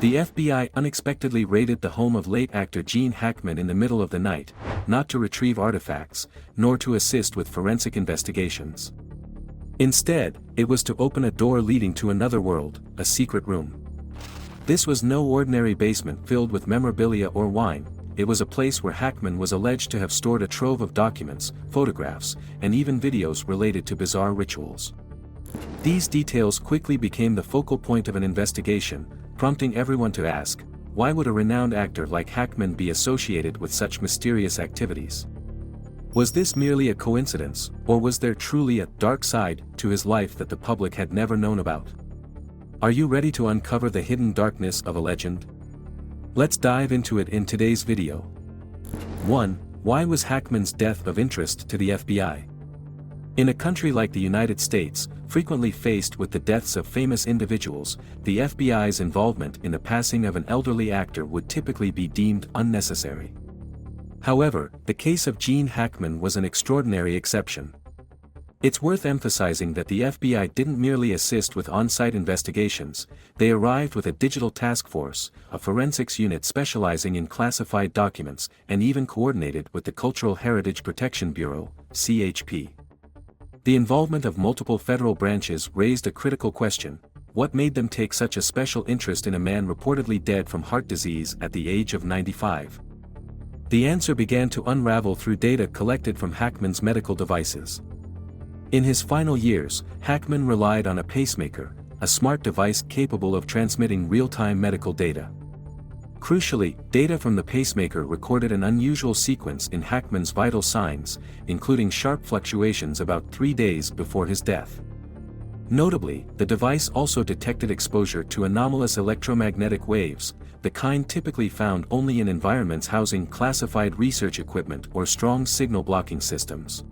The FBI unexpectedly raided the home of late actor Gene Hackman in the middle of the night, not to retrieve artifacts, nor to assist with forensic investigations. Instead, it was to open a door leading to another world, a secret room. This was no ordinary basement filled with memorabilia or wine. It was a place where Hackman was alleged to have stored a trove of documents, photographs, and even videos related to bizarre rituals. These details quickly became the focal point of an investigation, prompting everyone to ask, why would a renowned actor like Hackman be associated with such mysterious activities? Was this merely a coincidence, or was there truly a dark side to his life that the public had never known about? Are you ready to uncover the hidden darkness of a legend? Let's dive into it in today's video. 1. Why was Hackman's death of interest to the FBI? In a country like the United States, frequently faced with the deaths of famous individuals, the FBI's involvement in the passing of an elderly actor would typically be deemed unnecessary. However, the case of Gene Hackman was an extraordinary exception. It's worth emphasizing that the FBI didn't merely assist with on-site investigations, they arrived with a digital task force, a forensics unit specializing in classified documents, and even coordinated with the Cultural Heritage Protection Bureau, CHP. The involvement of multiple federal branches raised a critical question: what made them take such a special interest in a man reportedly dead from heart disease at the age of 95? The answer began to unravel through data collected from Hackman's medical devices. In his final years, Hackman relied on a pacemaker, a smart device capable of transmitting real-time medical data. Crucially, data from the pacemaker recorded an unusual sequence in Hackman's vital signs, including sharp fluctuations about 3 days before his death. Notably, the device also detected exposure to anomalous electromagnetic waves, the kind typically found only in environments housing classified research equipment or strong signal blocking systems.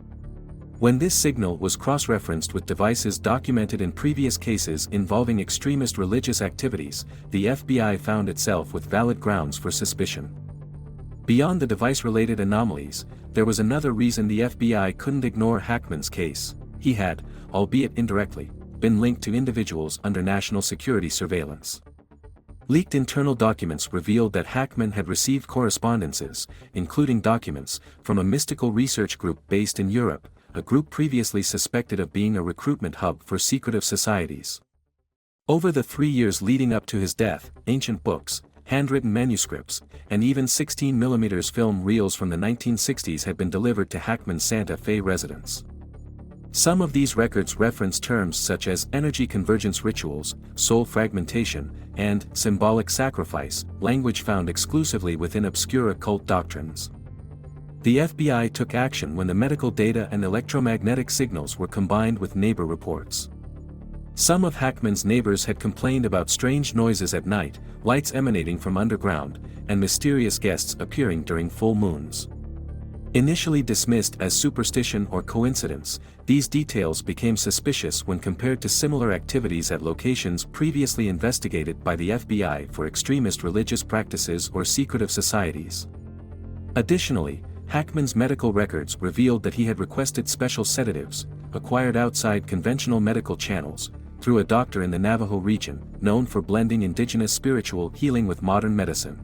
When this signal was cross-referenced with devices documented in previous cases involving extremist religious activities, the FBI found itself with valid grounds for suspicion. Beyond the device-related anomalies, there was another reason the FBI couldn't ignore Hackman's case. He had, albeit indirectly, been linked to individuals under national security surveillance. Leaked internal documents revealed that Hackman had received correspondences, including documents, from a mystical research group based in Europe, a group previously suspected of being a recruitment hub for secretive societies. Over the 3 years leading up to his death, ancient books, handwritten manuscripts, and even 16mm film reels from the 1960s had been delivered to Hackman's Santa Fe residence. Some of these records reference terms such as energy convergence rituals, soul fragmentation, and symbolic sacrifice, language found exclusively within obscure occult doctrines. The FBI took action when the medical data and electromagnetic signals were combined with neighbor reports. Some of Hackman's neighbors had complained about strange noises at night, lights emanating from underground, and mysterious guests appearing during full moons. Initially dismissed as superstition or coincidence, these details became suspicious when compared to similar activities at locations previously investigated by the FBI for extremist religious practices or secretive societies. Additionally, Hackman's medical records revealed that he had requested special sedatives, acquired outside conventional medical channels, through a doctor in the Navajo region, known for blending indigenous spiritual healing with modern medicine.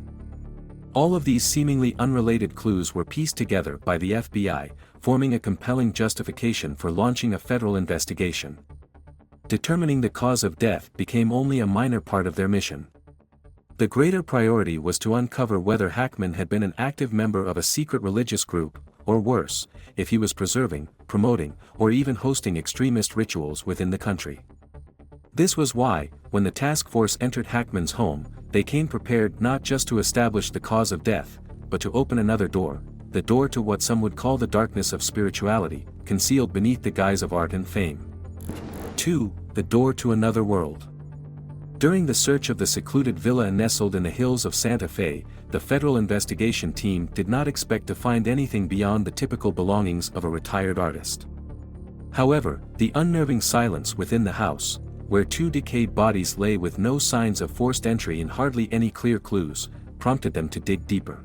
All of these seemingly unrelated clues were pieced together by the FBI, forming a compelling justification for launching a federal investigation. Determining the cause of death became only a minor part of their mission. The greater priority was to uncover whether Hackman had been an active member of a secret religious group, or worse, if he was preserving, promoting, or even hosting extremist rituals within the country. This was why, when the task force entered Hackman's home, they came prepared not just to establish the cause of death, but to open another door, the door to what some would call the darkness of spirituality, concealed beneath the guise of art and fame. 2. The door to another world. During the search of the secluded villa nestled in the hills of Santa Fe, the federal investigation team did not expect to find anything beyond the typical belongings of a retired artist. However, the unnerving silence within the house, where 2 decayed bodies lay with no signs of forced entry and hardly any clear clues, prompted them to dig deeper.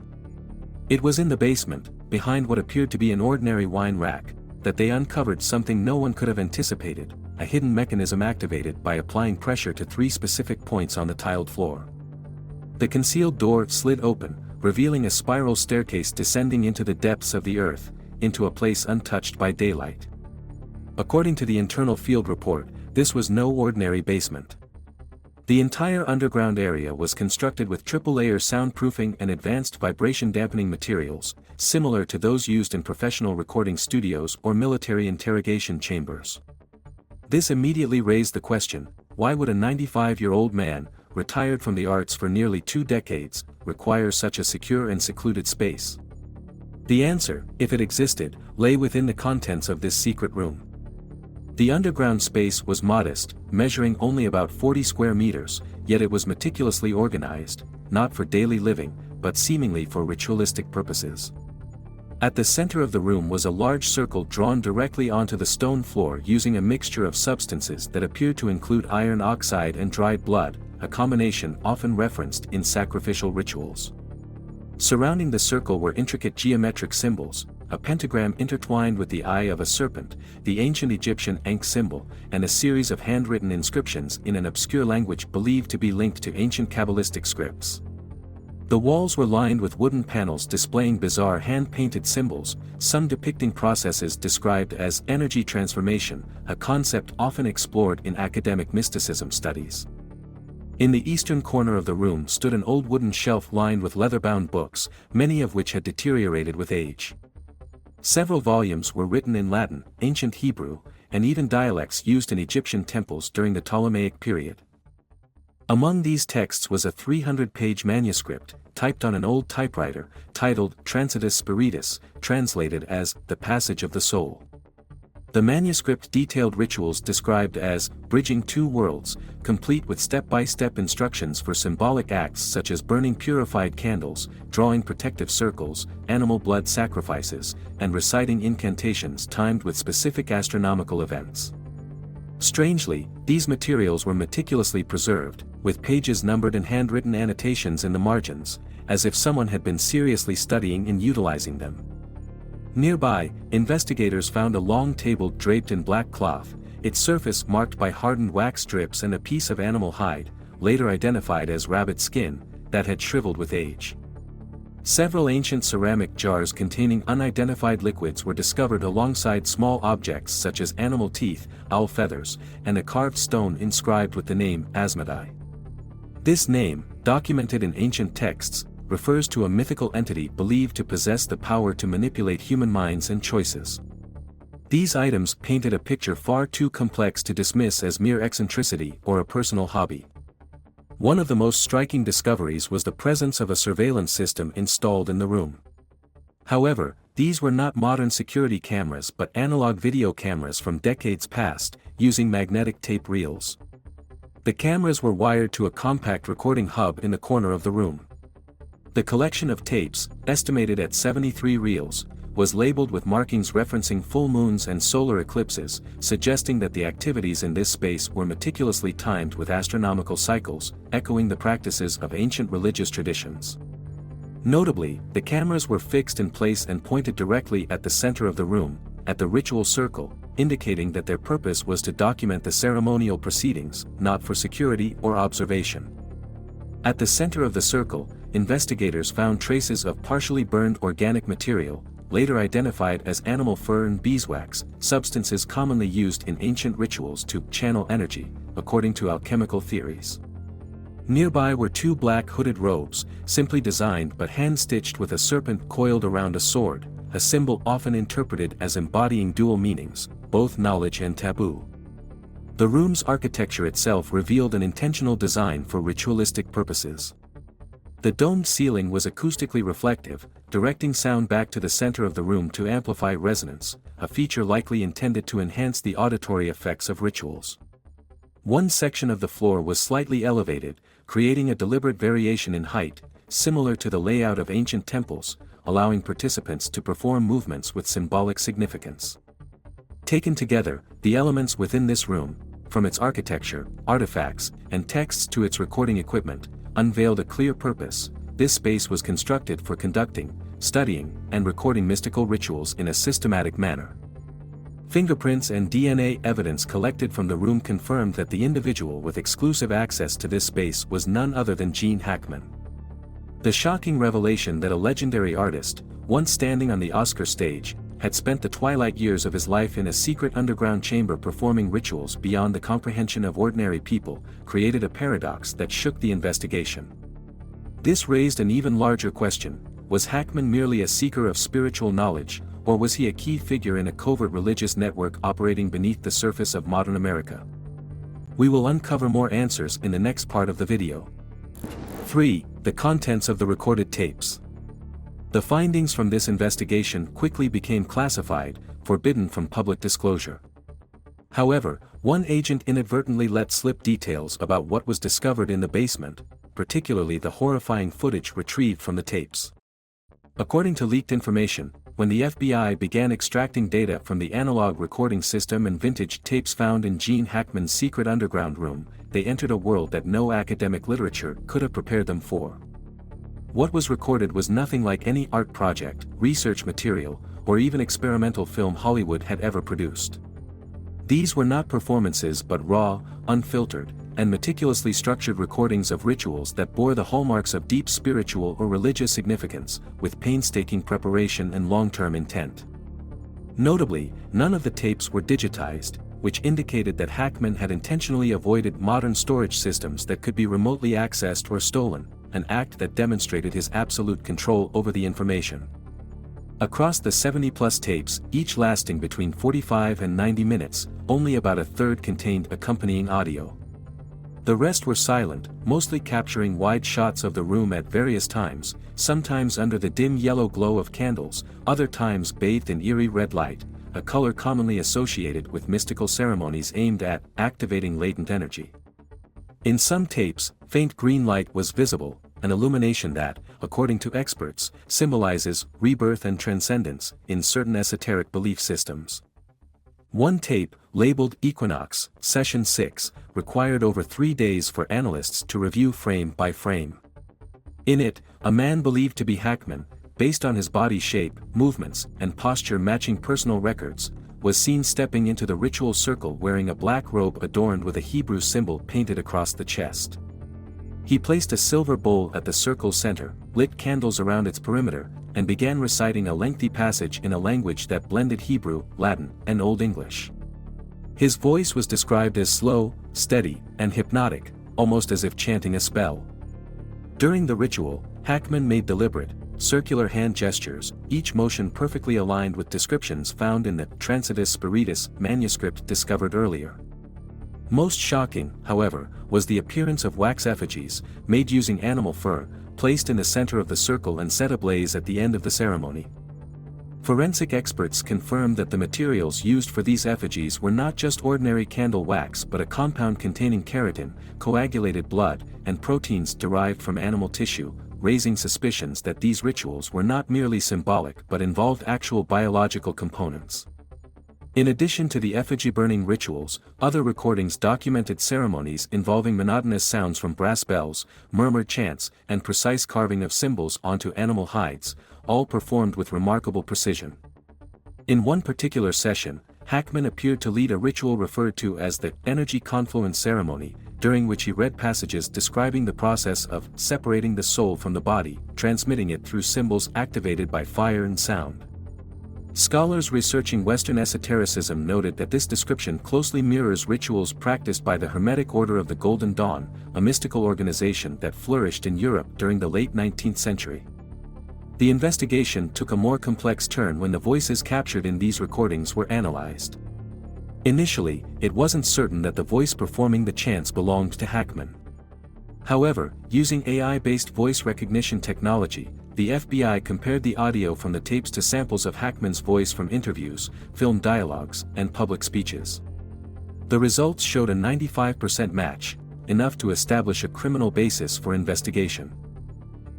It was in the basement, behind what appeared to be an ordinary wine rack, that they uncovered something no one could have anticipated: a hidden mechanism activated by applying pressure to 3 specific points on the tiled floor. The concealed door slid open, revealing a spiral staircase descending into the depths of the earth, into a place untouched by daylight. According to the internal field report, this was no ordinary basement. The entire underground area was constructed with triple-layer soundproofing and advanced vibration-dampening materials, similar to those used in professional recording studios or military interrogation chambers. This immediately raised the question, why would a 95-year-old man, retired from the arts for nearly 2 decades, require such a secure and secluded space? The answer, if it existed, lay within the contents of this secret room. The underground space was modest, measuring only about 40 square meters, yet it was meticulously organized, not for daily living, but seemingly for ritualistic purposes. At the center of the room was a large circle drawn directly onto the stone floor using a mixture of substances that appeared to include iron oxide and dried blood, a combination often referenced in sacrificial rituals. Surrounding the circle were intricate geometric symbols, a pentagram intertwined with the eye of a serpent, the ancient Egyptian Ankh symbol, and a series of handwritten inscriptions in an obscure language believed to be linked to ancient Kabbalistic scripts. The walls were lined with wooden panels displaying bizarre hand-painted symbols, some depicting processes described as energy transformation, a concept often explored in academic mysticism studies. In the eastern corner of the room stood an old wooden shelf lined with leather-bound books, many of which had deteriorated with age. Several volumes were written in Latin, ancient Hebrew, and even dialects used in Egyptian temples during the Ptolemaic period. Among these texts was a 300-page manuscript, typed on an old typewriter, titled Transitus Spiritus, translated as The Passage of the Soul. The manuscript detailed rituals described as bridging 2 worlds, complete with step-by-step instructions for symbolic acts such as burning purified candles, drawing protective circles, animal blood sacrifices, and reciting incantations timed with specific astronomical events. Strangely, these materials were meticulously preserved, with pages numbered and handwritten annotations in the margins, as if someone had been seriously studying and utilizing them. Nearby, investigators found a long table draped in black cloth, its surface marked by hardened wax strips and a piece of animal hide, later identified as rabbit skin, that had shriveled with age. Several ancient ceramic jars containing unidentified liquids were discovered alongside small objects such as animal teeth, owl feathers, and a carved stone inscribed with the name Asmodai. This name, documented in ancient texts, refers to a mythical entity believed to possess the power to manipulate human minds and choices. These items painted a picture far too complex to dismiss as mere eccentricity or a personal hobby. One of the most striking discoveries was the presence of a surveillance system installed in the room. However, these were not modern security cameras but analog video cameras from decades past, using magnetic tape reels. The cameras were wired to a compact recording hub in the corner of the room. The collection of tapes, estimated at 73 reels, was labeled with markings referencing full moons and solar eclipses, suggesting that the activities in this space were meticulously timed with astronomical cycles, echoing the practices of ancient religious traditions. Notably, the cameras were fixed in place and pointed directly at the center of the room, at the ritual circle, indicating that their purpose was to document the ceremonial proceedings, not for security or observation. At the center of the circle, investigators found traces of partially burned organic material, later identified as animal fur and beeswax, substances commonly used in ancient rituals to channel energy, according to alchemical theories. Nearby were 2 black hooded robes, simply designed but hand-stitched with a serpent coiled around a sword, a symbol often interpreted as embodying dual meanings, both knowledge and taboo. The room's architecture itself revealed an intentional design for ritualistic purposes. The domed ceiling was acoustically reflective, directing sound back to the center of the room to amplify resonance, a feature likely intended to enhance the auditory effects of rituals. One section of the floor was slightly elevated, creating a deliberate variation in height, similar to the layout of ancient temples, allowing participants to perform movements with symbolic significance. Taken together, the elements within this room, from its architecture, artifacts, and texts to its recording equipment, unveiled a clear purpose. This space was constructed for conducting, studying, and recording mystical rituals in a systematic manner. Fingerprints and DNA evidence collected from the room confirmed that the individual with exclusive access to this space was none other than Gene Hackman. The shocking revelation that a legendary artist, once standing on the Oscar stage, had spent the twilight years of his life in a secret underground chamber performing rituals beyond the comprehension of ordinary people, created a paradox that shook the investigation. This raised an even larger question: was Hackman merely a seeker of spiritual knowledge, or was he a key figure in a covert religious network operating beneath the surface of modern America? We will uncover more answers in the next part of the video. 3. The contents of the recorded tapes. The findings from this investigation quickly became classified, forbidden from public disclosure. However, one agent inadvertently let slip details about what was discovered in the basement, particularly the horrifying footage retrieved from the tapes. According to leaked information, when the FBI began extracting data from the analog recording system and vintage tapes found in Gene Hackman's secret underground room, they entered a world that no academic literature could have prepared them for. What was recorded was nothing like any art project, research material, or even experimental film Hollywood had ever produced. These were not performances but raw, unfiltered, and meticulously structured recordings of rituals that bore the hallmarks of deep spiritual or religious significance, with painstaking preparation and long-term intent. Notably, none of the tapes were digitized, which indicated that Hackman had intentionally avoided modern storage systems that could be remotely accessed or stolen, an act that demonstrated his absolute control over the information. Across the 70-plus tapes, each lasting between 45 and 90 minutes, only about a third contained accompanying audio. The rest were silent, mostly capturing wide shots of the room at various times, sometimes under the dim yellow glow of candles, other times bathed in eerie red light, a color commonly associated with mystical ceremonies aimed at activating latent energy. In some tapes, faint green light was visible, an illumination that, according to experts, symbolizes rebirth and transcendence in certain esoteric belief systems. One tape, labeled Equinox, Session 6, required over 3 days for analysts to review frame by frame. In it, a man believed to be Hackman, based on his body shape, movements, and posture matching personal records, was seen stepping into the ritual circle wearing a black robe adorned with a Hebrew symbol painted across the chest. He placed a silver bowl at the circle's center, lit candles around its perimeter, and began reciting a lengthy passage in a language that blended Hebrew, Latin, and Old English. His voice was described as slow, steady, and hypnotic, almost as if chanting a spell. During the ritual, Hackman made deliberate, circular hand gestures, each motion perfectly aligned with descriptions found in the Transitus Spiritus manuscript discovered earlier. Most shocking, however, was the appearance of wax effigies, made using animal fur, placed in the center of the circle and set ablaze at the end of the ceremony. Forensic experts confirmed that the materials used for these effigies were not just ordinary candle wax but a compound containing keratin, coagulated blood, and proteins derived from animal tissue, raising suspicions that these rituals were not merely symbolic but involved actual biological components. In addition to the effigy-burning rituals, other recordings documented ceremonies involving monotonous sounds from brass bells, murmured chants, and precise carving of symbols onto animal hides, all performed with remarkable precision. In one particular session, Hackman appeared to lead a ritual referred to as the Energy Confluence Ceremony, during which he read passages describing the process of separating the soul from the body, transmitting it through symbols activated by fire and sound. Scholars researching Western esotericism noted that this description closely mirrors rituals practiced by the Hermetic Order of the Golden Dawn, a mystical organization that flourished in Europe during the late 19th century. The investigation took a more complex turn when the voices captured in these recordings were analyzed. Initially, it wasn't certain that the voice performing the chants belonged to Hackman. However, using AI-based voice recognition technology, the FBI compared the audio from the tapes to samples of Hackman's voice from interviews, film dialogues, and public speeches. The results showed a 95% match, enough to establish a criminal basis for investigation.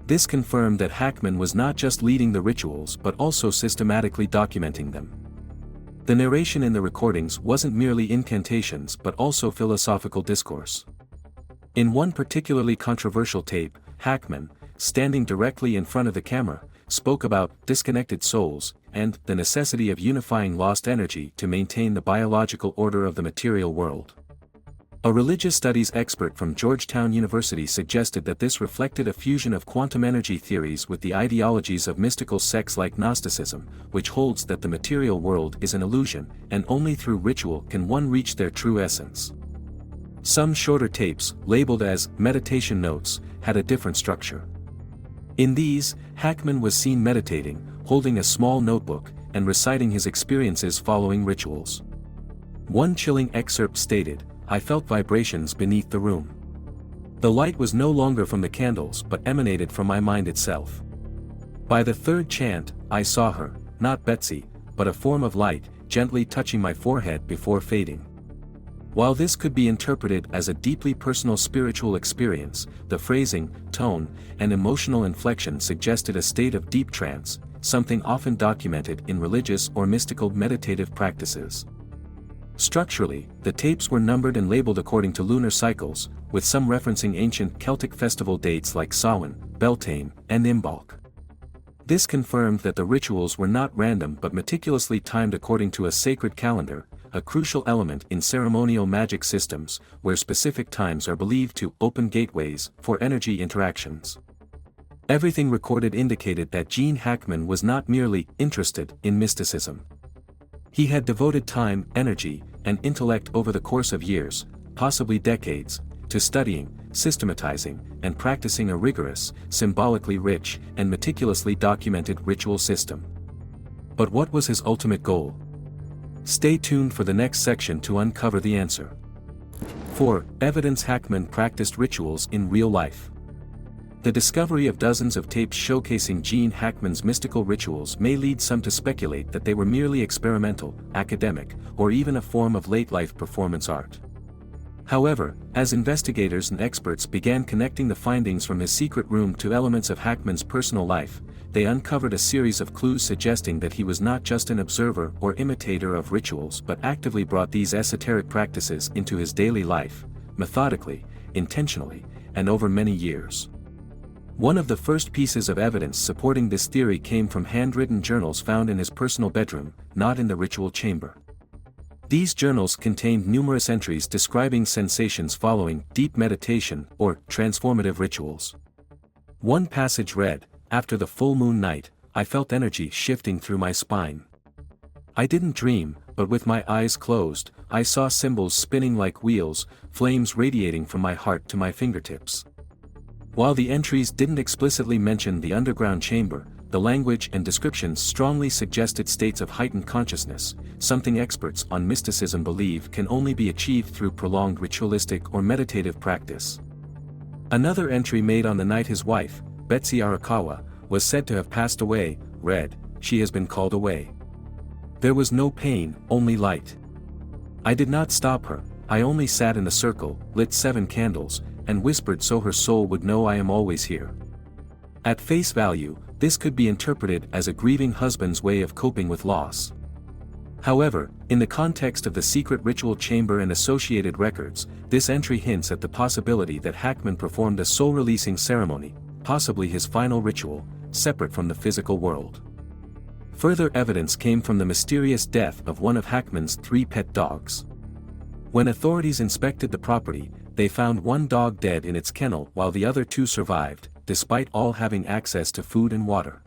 This confirmed that Hackman was not just leading the rituals but also systematically documenting them. The narration in the recordings wasn't merely incantations but also philosophical discourse. In one particularly controversial tape, Hackman, standing directly in front of the camera, spoke about disconnected souls and the necessity of unifying lost energy to maintain the biological order of the material world. A religious studies expert from Georgetown University suggested that this reflected a fusion of quantum energy theories with the ideologies of mystical sects like Gnosticism, which holds that the material world is an illusion, and only through ritual can one reach their true essence. Some shorter tapes, labeled as meditation notes, had a different structure. In these, Hackman was seen meditating, holding a small notebook, and reciting his experiences following rituals. One chilling excerpt stated, "I felt vibrations beneath the room. The light was no longer from the candles but emanated from my mind itself. By the third chant, I saw her, not Betsy, but a form of light, gently touching my forehead before fading." While this could be interpreted as a deeply personal spiritual experience, the phrasing, tone, and emotional inflection suggested a state of deep trance, something often documented in religious or mystical meditative practices. Structurally, the tapes were numbered and labeled according to lunar cycles, with some referencing ancient Celtic festival dates like Samhain, Beltane, and Imbolc. This confirmed that the rituals were not random but meticulously timed according to a sacred calendar, a crucial element in ceremonial magic systems, where specific times are believed to open gateways for energy interactions. Everything recorded indicated that Gene Hackman was not merely interested in mysticism. He had devoted time, energy, and intellect over the course of years, possibly decades, to studying, systematizing, and practicing a rigorous, symbolically rich, and meticulously documented ritual system. But what was his ultimate goal? Stay tuned for the next section to uncover the answer. 4. Evidence Hackman practiced rituals in real life. The discovery of dozens of tapes showcasing Gene Hackman's mystical rituals may lead some to speculate that they were merely experimental, academic, or even a form of late-life performance art. However, as investigators and experts began connecting the findings from his secret room to elements of Hackman's personal life, they uncovered a series of clues suggesting that he was not just an observer or imitator of rituals but actively brought these esoteric practices into his daily life, methodically, intentionally, and over many years. One of the first pieces of evidence supporting this theory came from handwritten journals found in his personal bedroom, not in the ritual chamber. These journals contained numerous entries describing sensations following deep meditation or transformative rituals. One passage read, "After the full moon night, I felt energy shifting through my spine. I didn't dream, but with my eyes closed, I saw symbols spinning like wheels, flames radiating from my heart to my fingertips." While the entries didn't explicitly mention the underground chamber, the language and descriptions strongly suggested states of heightened consciousness, something experts on mysticism believe can only be achieved through prolonged ritualistic or meditative practice. Another entry made on the night his wife, Betsy Arakawa, was said to have passed away, read, "She has been called away. There was no pain, only light. I did not stop her, I only sat in a circle, lit 7 candles, and whispered so her soul would know I am always here." At face value, this could be interpreted as a grieving husband's way of coping with loss. However, in the context of the secret ritual chamber and associated records, this entry hints at the possibility that Hackman performed a soul-releasing ceremony, possibly his final ritual, separate from the physical world. Further evidence came from the mysterious death of one of Hackman's 3 pet dogs. When authorities inspected the property, they found one dog dead in its kennel while the other 2 survived, despite all having access to food and water.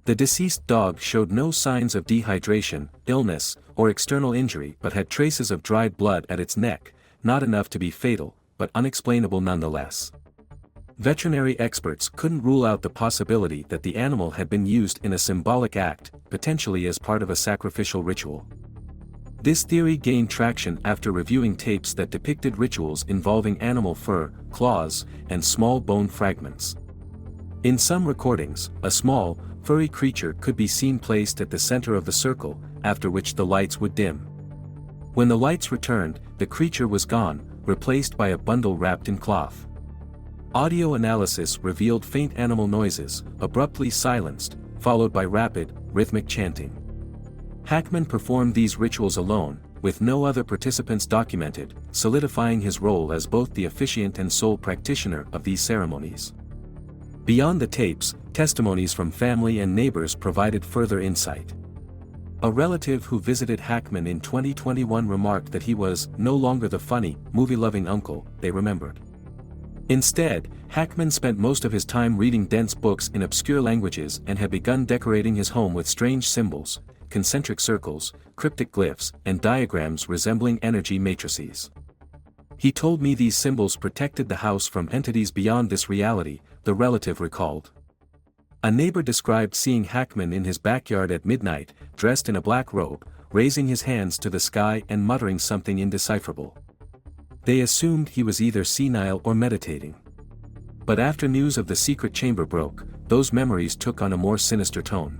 The deceased dog showed no signs of dehydration, illness, or external injury but had traces of dried blood at its neck, not enough to be fatal, but unexplainable nonetheless. Veterinary experts couldn't rule out the possibility that the animal had been used in a symbolic act, potentially as part of a sacrificial ritual. This theory gained traction after reviewing tapes that depicted rituals involving animal fur, claws, and small bone fragments. In some recordings, a small, furry creature could be seen placed at the center of the circle, after which the lights would dim. When the lights returned, the creature was gone, replaced by a bundle wrapped in cloth. Audio analysis revealed faint animal noises, abruptly silenced, followed by rapid, rhythmic chanting. Hackman performed these rituals alone, with no other participants documented, solidifying his role as both the officiant and sole practitioner of these ceremonies. Beyond the tapes, testimonies from family and neighbors provided further insight. A relative who visited Hackman in 2021 remarked that he was no longer the funny, movie-loving uncle they remembered. Instead, Hackman spent most of his time reading dense books in obscure languages and had begun decorating his home with strange symbols, concentric circles, cryptic glyphs, and diagrams resembling energy matrices. He told me these symbols protected the house from entities beyond this reality, the relative recalled. A neighbor described seeing Hackman in his backyard at midnight, dressed in a black robe, raising his hands to the sky and muttering something indecipherable. They assumed he was either senile or meditating. But after news of the secret chamber broke, those memories took on a more sinister tone.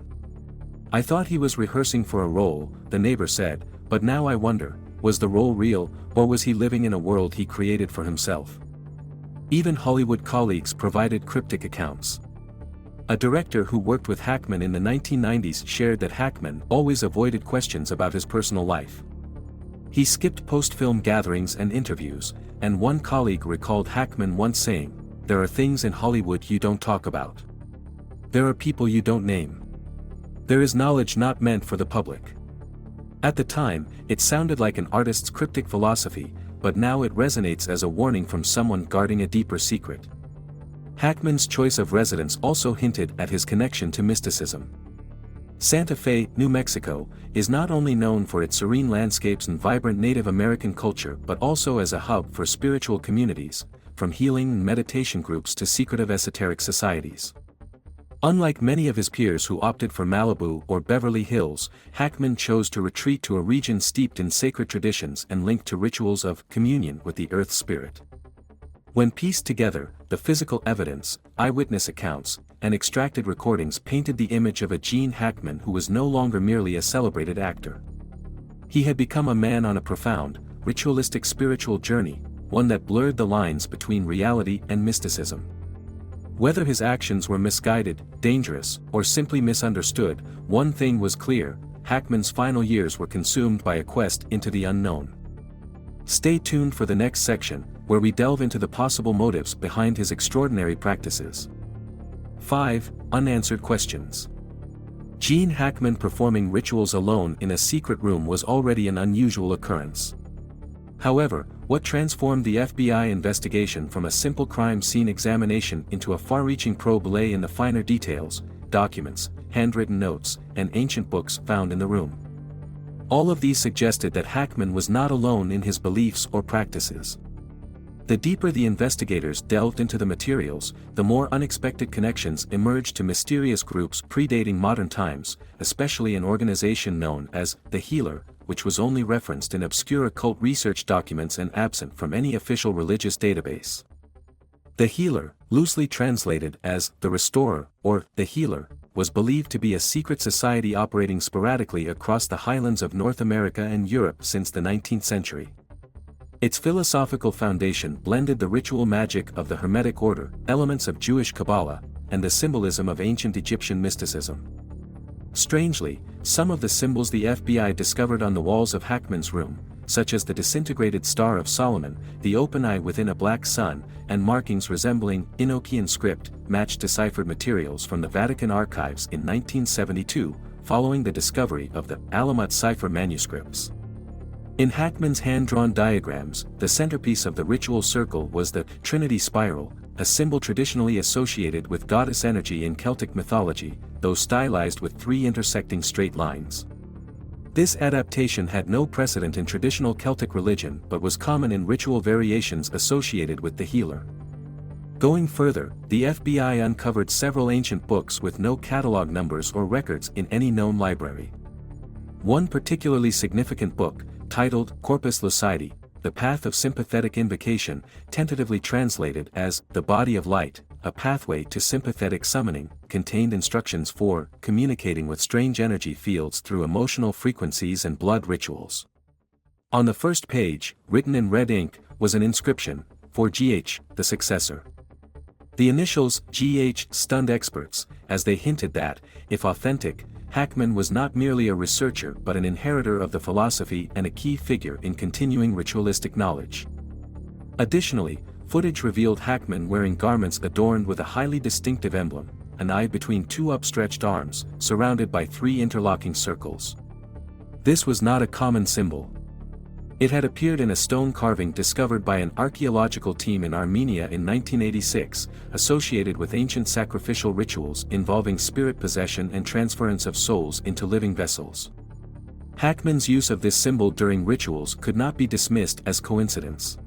I thought he was rehearsing for a role, the neighbor said, but now I wonder, was the role real, or was he living in a world he created for himself? Even Hollywood colleagues provided cryptic accounts. A director who worked with Hackman in the 1990s shared that Hackman always avoided questions about his personal life. He skipped post-film gatherings and interviews, and one colleague recalled Hackman once saying, "There are things in Hollywood you don't talk about. There are people you don't name. There is knowledge not meant for the public." At the time, it sounded like an artist's cryptic philosophy, but now it resonates as a warning from someone guarding a deeper secret. Hackman's choice of residence also hinted at his connection to mysticism. Santa Fe, New Mexico, is not only known for its serene landscapes and vibrant Native American culture but also as a hub for spiritual communities, from healing and meditation groups to secretive esoteric societies. Unlike many of his peers who opted for Malibu or Beverly Hills, Hackman chose to retreat to a region steeped in sacred traditions and linked to rituals of communion with the Earth Spirit. When pieced together, the physical evidence, eyewitness accounts, and extracted recordings painted the image of a Gene Hackman who was no longer merely a celebrated actor. He had become a man on a profound, ritualistic spiritual journey, one that blurred the lines between reality and mysticism. Whether his actions were misguided, dangerous, or simply misunderstood, one thing was clear: Hackman's final years were consumed by a quest into the unknown. Stay tuned for the next section, where we delve into the possible motives behind his extraordinary practices. 5. Unanswered questions. Gene Hackman performing rituals alone in a secret room was already an unusual occurrence. However, what transformed the FBI investigation from a simple crime scene examination into a far-reaching probe lay in the finer details: documents, handwritten notes, and ancient books found in the room. All of these suggested that Hackman was not alone in his beliefs or practices. The deeper the investigators delved into the materials, the more unexpected connections emerged to mysterious groups predating modern times, especially an organization known as the Healer, which was only referenced in obscure occult research documents and absent from any official religious database. The Healer, loosely translated as the Restorer or the Healer, was believed to be a secret society operating sporadically across the highlands of North America and Europe since the 19th century. Its philosophical foundation blended the ritual magic of the Hermetic Order, elements of Jewish Kabbalah, and the symbolism of ancient Egyptian mysticism. Strangely, some of the symbols the FBI discovered on the walls of Hackman's room, such as the disintegrated Star of Solomon, the open eye within a black sun, and markings resembling Enochian script, matched deciphered materials from the Vatican archives in 1972, following the discovery of the Alamut cipher manuscripts. In Hackman's hand-drawn diagrams, the centerpiece of the ritual circle was the Trinity Spiral, a symbol traditionally associated with goddess energy in Celtic mythology, though stylized with 3 intersecting straight lines. This adaptation had no precedent in traditional Celtic religion but was common in ritual variations associated with the Healer. Going further, the FBI uncovered several ancient books with no catalog numbers or records in any known library. One particularly significant book, titled Corpus Lucidum, The Path of Sympathetic Invocation, tentatively translated as The Body of Light, a pathway to sympathetic summoning, contained instructions for communicating with strange energy fields through emotional frequencies and blood rituals. On the first page, written in red ink, was an inscription, for GH, the successor. The initials GH stunned experts, as they hinted that, if authentic, Hackman was not merely a researcher but an inheritor of the philosophy and a key figure in continuing ritualistic knowledge. Additionally, footage revealed Hackman wearing garments adorned with a highly distinctive emblem, an eye between 2 upstretched arms, surrounded by 3 interlocking circles. This was not a common symbol. It had appeared in a stone carving discovered by an archaeological team in Armenia in 1986, associated with ancient sacrificial rituals involving spirit possession and transference of souls into living vessels. Hackman's use of this symbol during rituals could not be dismissed as coincidence.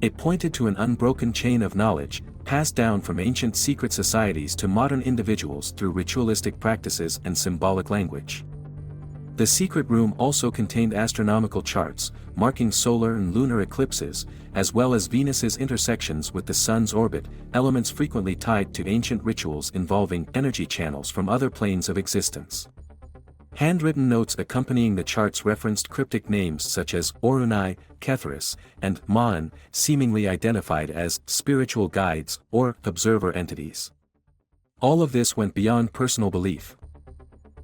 It pointed to an unbroken chain of knowledge, passed down from ancient secret societies to modern individuals through ritualistic practices and symbolic language. The secret room also contained astronomical charts, marking solar and lunar eclipses, as well as Venus's intersections with the Sun's orbit, elements frequently tied to ancient rituals involving energy channels from other planes of existence. Handwritten notes accompanying the charts referenced cryptic names such as Orunai, Ketharis, and Ma'an, seemingly identified as spiritual guides or observer entities. All of this went beyond personal belief.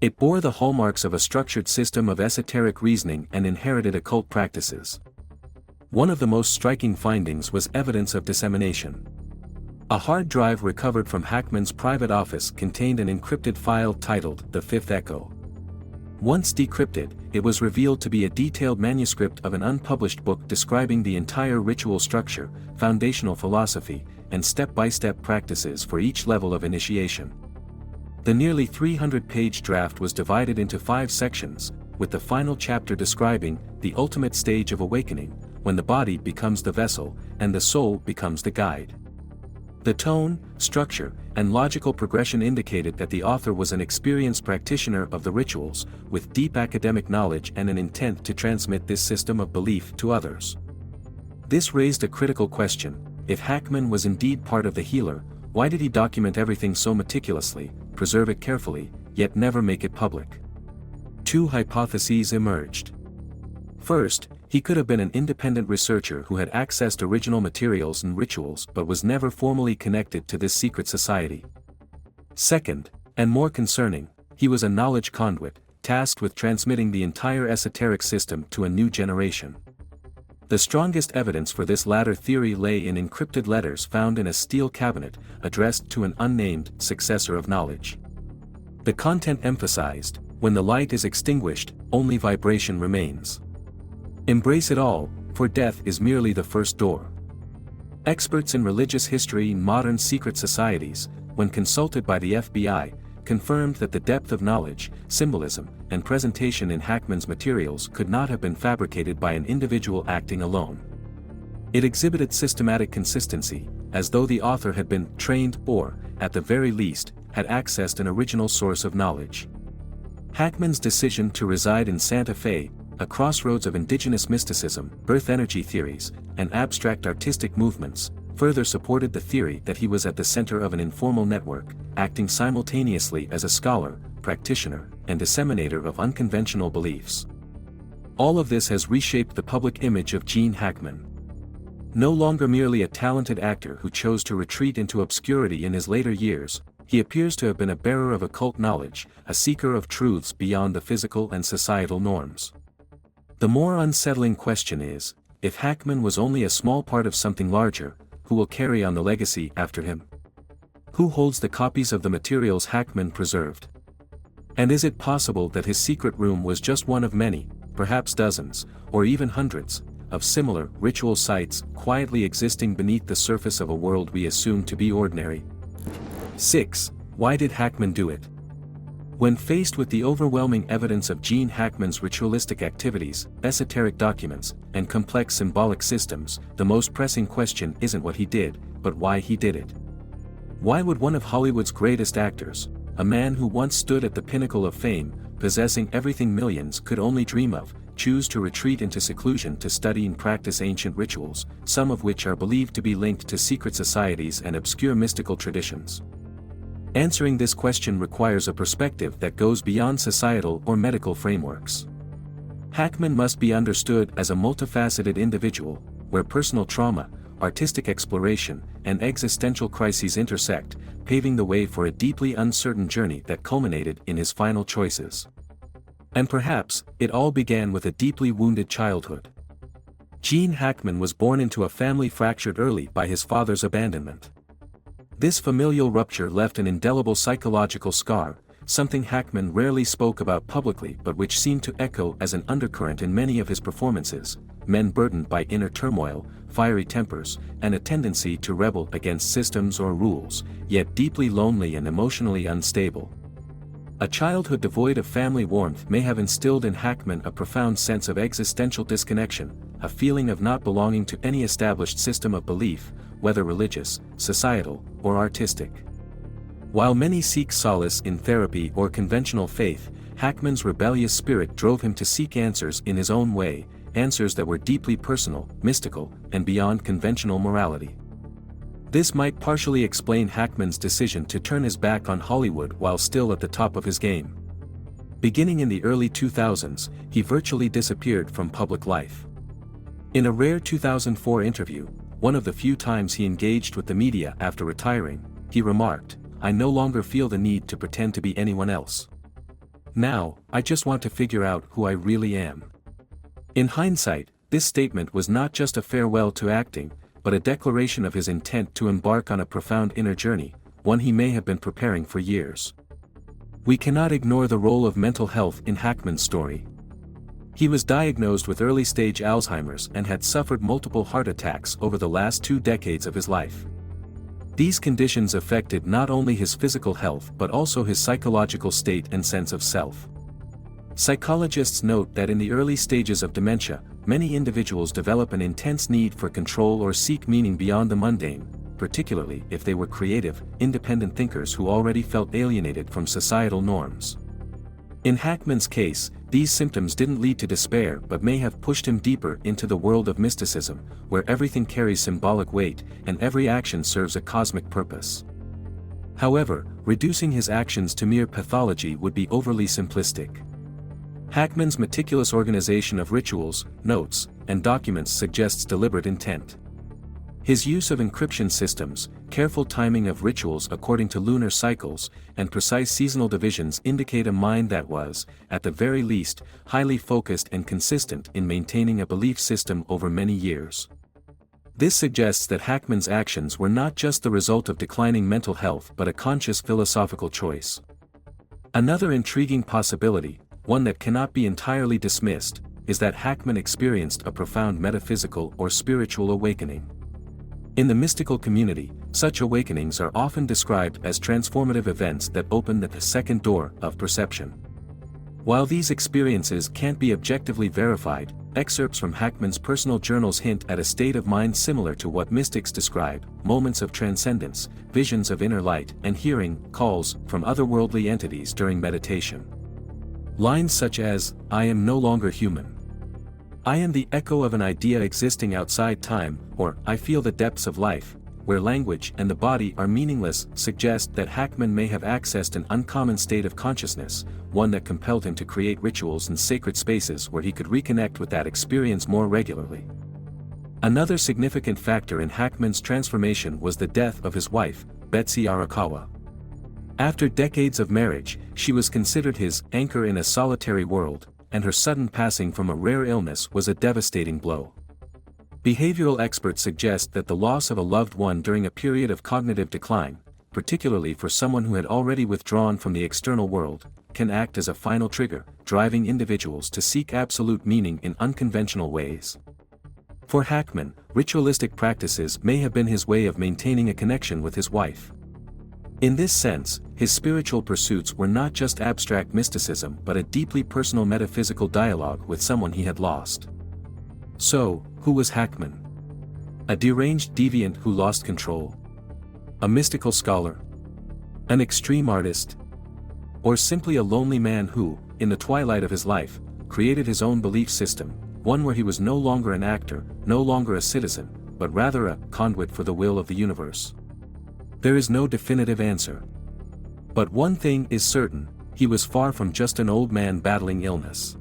It bore the hallmarks of a structured system of esoteric reasoning and inherited occult practices. One of the most striking findings was evidence of dissemination. A hard drive recovered from Hackman's private office contained an encrypted file titled The Fifth Echo. Once decrypted, it was revealed to be a detailed manuscript of an unpublished book describing the entire ritual structure, foundational philosophy, and step-by-step practices for each level of initiation. The nearly 300-page draft was divided into 5 sections, with the final chapter describing the ultimate stage of awakening, when the body becomes the vessel, and the soul becomes the guide. The tone, structure, and logical progression indicated that the author was an experienced practitioner of the rituals, with deep academic knowledge and an intent to transmit this system of belief to others. This raised a critical question: if Hackman was indeed part of the healer, why did he document everything so meticulously, preserve it carefully, yet never make it public? 2 hypotheses emerged. First, he could have been an independent researcher who had accessed original materials and rituals but was never formally connected to this secret society. Second, and more concerning, he was a knowledge conduit, tasked with transmitting the entire esoteric system to a new generation. The strongest evidence for this latter theory lay in encrypted letters found in a steel cabinet, addressed to an unnamed successor of knowledge. The content emphasized, when the light is extinguished, only vibration remains. Embrace it all, for death is merely the first door. Experts in religious history and modern secret societies, when consulted by the FBI, confirmed that the depth of knowledge, symbolism, and presentation in Hackman's materials could not have been fabricated by an individual acting alone. It exhibited systematic consistency, as though the author had been trained or, at the very least, had accessed an original source of knowledge. Hackman's decision to reside in Santa Fe, a crossroads of indigenous mysticism, birth energy theories, and abstract artistic movements, further supported the theory that he was at the center of an informal network, acting simultaneously as a scholar, practitioner, and disseminator of unconventional beliefs. All of this has reshaped the public image of Gene Hackman. No longer merely a talented actor who chose to retreat into obscurity in his later years, he appears to have been a bearer of occult knowledge, a seeker of truths beyond the physical and societal norms. The more unsettling question is, if Hackman was only a small part of something larger, who will carry on the legacy after him? Who holds the copies of the materials Hackman preserved? And is it possible that his secret room was just one of many, perhaps dozens, or even hundreds, of similar ritual sites quietly existing beneath the surface of a world we assume to be ordinary? 6. Why did Hackman do it? When faced with the overwhelming evidence of Gene Hackman's ritualistic activities, esoteric documents, and complex symbolic systems, the most pressing question isn't what he did, but why he did it. Why would one of Hollywood's greatest actors, a man who once stood at the pinnacle of fame, possessing everything millions could only dream of, choose to retreat into seclusion to study and practice ancient rituals, some of which are believed to be linked to secret societies and obscure mystical traditions? Answering this question requires a perspective that goes beyond societal or medical frameworks. Hackman must be understood as a multifaceted individual, where personal trauma, artistic exploration, and existential crises intersect, paving the way for a deeply uncertain journey that culminated in his final choices. And perhaps, it all began with a deeply wounded childhood. Gene Hackman was born into a family fractured early by his father's abandonment. This familial rupture left an indelible psychological scar, something Hackman rarely spoke about publicly but which seemed to echo as an undercurrent in many of his performances: men burdened by inner turmoil, fiery tempers, and a tendency to rebel against systems or rules, yet deeply lonely and emotionally unstable. A childhood devoid of family warmth may have instilled in Hackman a profound sense of existential disconnection, a feeling of not belonging to any established system of belief, whether religious, societal, or artistic. While many seek solace in therapy or conventional faith, Hackman's rebellious spirit drove him to seek answers in his own way, answers that were deeply personal, mystical, and beyond conventional morality. This might partially explain Hackman's decision to turn his back on Hollywood while still at the top of his game. Beginning in the early 2000s, he virtually disappeared from public life. In a rare 2004 interview, one of the few times he engaged with the media after retiring, he remarked, "I no longer feel the need to pretend to be anyone else. Now, I just want to figure out who I really am." In hindsight, this statement was not just a farewell to acting, but a declaration of his intent to embark on a profound inner journey, one he may have been preparing for years. We cannot ignore the role of mental health in Hackman's story. He was diagnosed with early-stage Alzheimer's and had suffered multiple heart attacks over the last 2 decades of his life. These conditions affected not only his physical health but also his psychological state and sense of self. Psychologists note that in the early stages of dementia, many individuals develop an intense need for control or seek meaning beyond the mundane, particularly if they were creative, independent thinkers who already felt alienated from societal norms. In Hackman's case, these symptoms didn't lead to despair but may have pushed him deeper into the world of mysticism, where everything carries symbolic weight and every action serves a cosmic purpose. However, reducing his actions to mere pathology would be overly simplistic. Hackman's meticulous organization of rituals, notes, and documents suggests deliberate intent. His use of encryption systems, careful timing of rituals according to lunar cycles, and precise seasonal divisions indicate a mind that was, at the very least, highly focused and consistent in maintaining a belief system over many years. This suggests that Hackman's actions were not just the result of declining mental health but a conscious philosophical choice. Another intriguing possibility, one that cannot be entirely dismissed, is that Hackman experienced a profound metaphysical or spiritual awakening. In the mystical community, such awakenings are often described as transformative events that open the second door of perception. While these experiences can't be objectively verified, excerpts from Hackman's personal journals hint at a state of mind similar to what mystics describe: moments of transcendence, visions of inner light, and hearing calls from otherworldly entities during meditation. Lines such as, "I am no longer human. I am the echo of an idea existing outside time," or "I feel the depths of life," where language and the body are meaningless, suggest that Hackman may have accessed an uncommon state of consciousness, one that compelled him to create rituals and sacred spaces where he could reconnect with that experience more regularly. Another significant factor in Hackman's transformation was the death of his wife, Betsy Arakawa. After decades of marriage, she was considered his anchor in a solitary world, and her sudden passing from a rare illness was a devastating blow. Behavioral experts suggest that the loss of a loved one during a period of cognitive decline, particularly for someone who had already withdrawn from the external world, can act as a final trigger, driving individuals to seek absolute meaning in unconventional ways. For Hackman, ritualistic practices may have been his way of maintaining a connection with his wife. In this sense, his spiritual pursuits were not just abstract mysticism but a deeply personal metaphysical dialogue with someone he had lost. So, who was Hackman? A deranged deviant who lost control? A mystical scholar? An extreme artist? Or simply a lonely man who, in the twilight of his life, created his own belief system, one where he was no longer an actor, no longer a citizen, but rather a conduit for the will of the universe? There is no definitive answer. But one thing is certain: he was far from just an old man battling illness.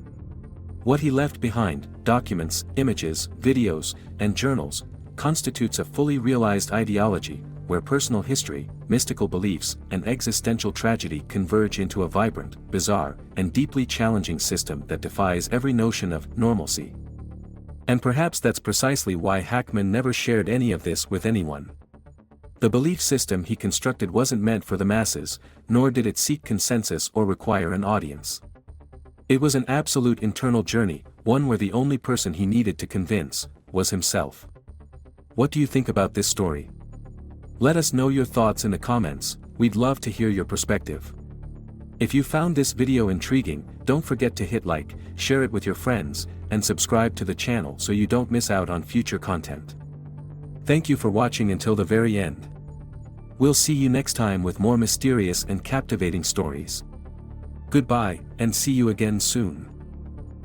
What he left behind, documents, images, videos, and journals, constitutes a fully realized ideology, where personal history, mystical beliefs, and existential tragedy converge into a vibrant, bizarre, and deeply challenging system that defies every notion of normalcy. And perhaps that's precisely why Hackman never shared any of this with anyone. The belief system he constructed wasn't meant for the masses, nor did it seek consensus or require an audience. It was an absolute internal journey, one where the only person he needed to convince was himself. What do you think about this story? Let us know your thoughts in the comments. We'd love to hear your perspective. If you found this video intriguing, don't forget to hit like, share it with your friends, and subscribe to the channel so you don't miss out on future content. Thank you for watching until the very end. We'll see you next time with more mysterious and captivating stories. Goodbye, and see you again soon.